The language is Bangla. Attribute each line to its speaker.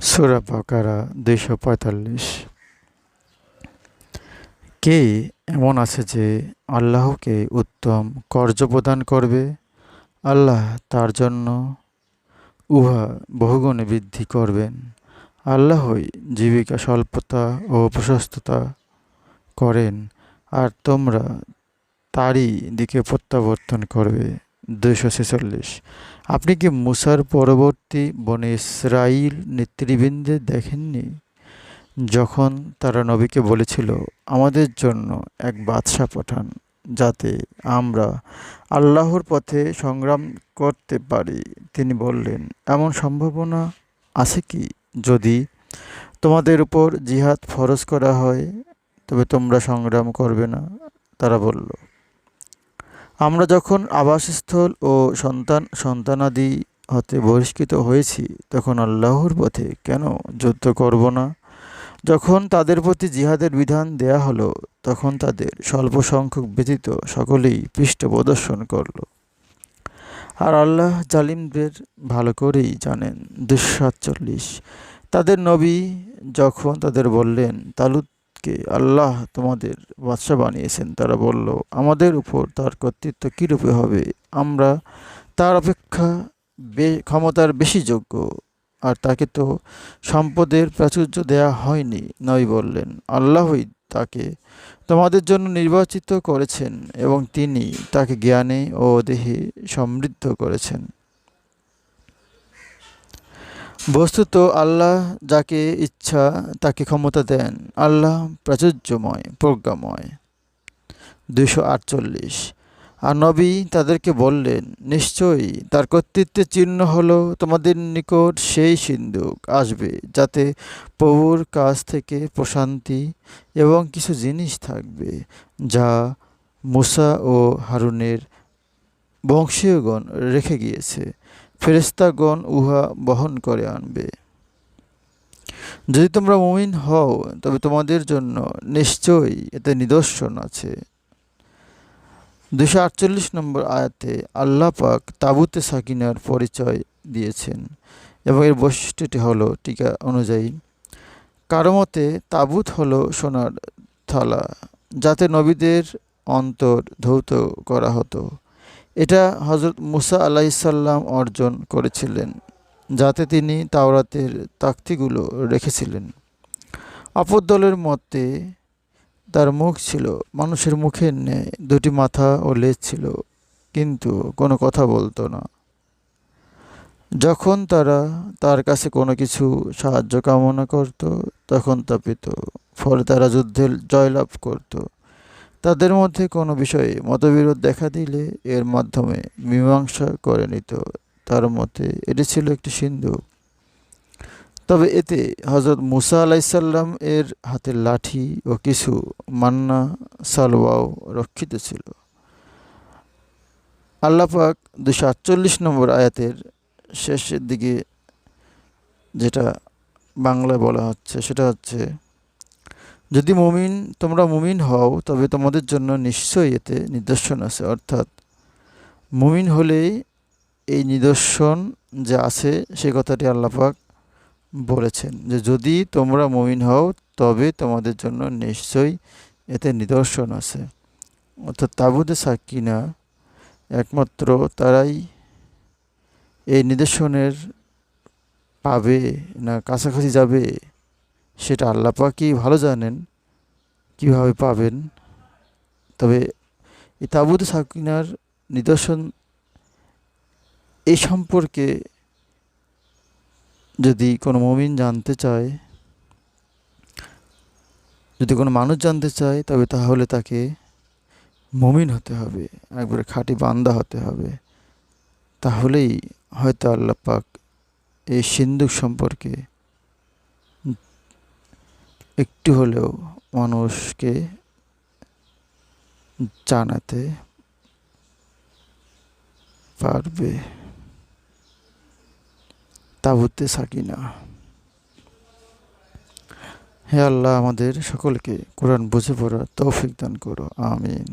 Speaker 1: সূরা বাকারা ২৪৫। কে এমন আছে যে আল্লাহকে উত্তম কর্য প্রদান করবে? আল্লাহ তার জন্য উহা বহুগুণে বৃদ্ধি করবেন। আল্লাহই জীবিকা স্বল্পতা ও প্রশস্ততা করেন, আর তোমরা তারই দিকে প্রত্যাবর্তন করবে। ২৪৬। আপনি কি মুসার পরবর্তী বনে ইসরাইল নেতৃবৃন্দে দেখেননি, যখন তারা নবীকে বলেছিল, আমাদের জন্য এক বাদশাহ পাঠান, যাতে আমরা আল্লাহর পথে সংগ্রাম করতে পারি? তিনি বললেন, এমন সম্ভাবনা আছে কি? যদি তোমাদের উপর জিহাদ ফরজ করা হয়, তবে তোমরা সংগ্রাম করবে না? তারা বলল, আমরা যখন আবাসস্থল ও সন্তানাদি হতে বহিষ্কৃত হয়েছি, তখন আল্লাহর পথে কেন যুদ্ধ করব না? যখন তাদের প্রতি জিহাদের বিধান দেয়া হলো, তখন তাদের স্বল্প সংখ্যক ব্যতীত সকলেই পৃষ্ঠ প্রদর্শন করল। আর আল্লাহ জালিমদের ভালো করেই জানেন। ২৪৭। তাদের নবী যখন তাদের বললেন, তালুতকে আল্লাহ তোমাদের বাদশা বানিয়েছেন, তারা বলল, আমাদের উপর তার কর্তৃত্ব কীরূপে হবে? আমরা তার অপেক্ষা ক্ষমতার বেশি যোগ্য, আর তাকে তো সম্পদের প্রাচুর্য দেয়া হয়নি। নবী বললেন, আল্লাহই তাকে তোমাদের জন্য নির্বাচিত করেছেন, এবং তিনি তাকে জ্ঞানে ও দেহে সমৃদ্ধ করেছেন। বস্তুত আল্লাহ যাকে ইচ্ছা তাকে ক্ষমতা দেন। আল্লাহ প্রাচুর্যময়, প্রজ্ঞাময়। ২৪৮। আর নবী তাদেরকে বললেন, নিশ্চয়ই তার কর্তৃত্বের চিহ্ন হলো তোমাদের নিকট সেই সিন্দুক আসবে, যাতে প্রভুর কাছ থেকে প্রশান্তি এবং কিছু জিনিস থাকবে, যা মুসা ও হারুনের বংশীয়গণ রেখে গিয়েছে। ফেরেশতাগণ উহা বহন করে আনবে। যদি তোমরা মুমিন হও, তবে তোমাদের জন্য নিশ্চয়ই এতে নিদর্শন আছে। ২৪৮ নম্বর আয়াতে আল্লাহ পাক তাবুতে সাকিনার পরিচয় দিয়েছেন, এবং এর বৈশিষ্ট্যটি হলো টিকা অনুযায়ী, কারো মতে তাবুত হলো সোনার থালা, যাতে নবীদের অন্তর ধৌত করা হতো। এটা হযরত মুসা আলাইহিসসালাম অর্জন করেছিলেন, যাতে তিনি তাওরাতের তাকতিগুলো রেখেছিলেন। অপর দলের মতে তার মুখ ছিল মানুষের মুখের ন্যায়, দুটি মাথা ও লেজ ছিল, কিন্তু কোনো কথা বলতো না। যখন তারা তার কাছে কোনো কিছু সাহায্য কামনা করত, তখন তা পেত। ফলে তারা যুদ্ধে জয়লাভ করত। তাদের মধ্যে কোনো বিষয়ে মতবিরোধ দেখা দিলে এর মাধ্যমে মীমাংসা করে নিত। তার মতে এটি ছিল একটি সিন্ধুক, তবে এতে হযরত মুসা আলাইহিসসালাম এর হাতের লাঠি ও কিছু মান্না সালওয়াও রক্ষিত ছিল। আল্লাহ পাক ২৪৮ নম্বর আয়াতের শেষের দিকে যেটা বাংলায় বলা হচ্ছে, সেটা হচ্ছে, যদি তোমরা মুমিন হও, তবে তোমাদের জন্য নিশ্চয়ই এতে নিদর্শন আছে। অর্থাৎ মুমিন হলেই এই নিদর্শন যে আছে, সে কথাটি আল্লাহ পাক বলেছেন, যে যদি তোমরা মুমিন হও, তবে তোমাদের জন্য নিশ্চয়ই এতে নিদর্শন আছে। অর্থাৎ তাবুতে সাকিনা একমাত্র তারাই এই নিদর্শনের পাবে না কাছাকাছি যাবে, সেটা আল্লাহ পাকই ভালো জানেন কীভাবে পাবেন। তবে এই তাবুতে সাকিনার নিদর্শন এই সম্পর্কে যদি কোনো মুমিন জানতে চায়, যদি কোনো মানুষ জানতে চায়, তবে তাহলে তাকে মুমিন হতে হবে, একবারে খাঁটি বান্দা হতে হবে। তাহলেই হয়তো আল্লাহ পাক এই সিন্ধুক সম্পর্কে একটু হলেও মানুষকে জানাতে পারবে। তাবুতে সাকিনা। হে আল্লাহ, আমাদের সকলকে কোরআন বুঝে পড়ার তৌফিক দান করো। আমিন।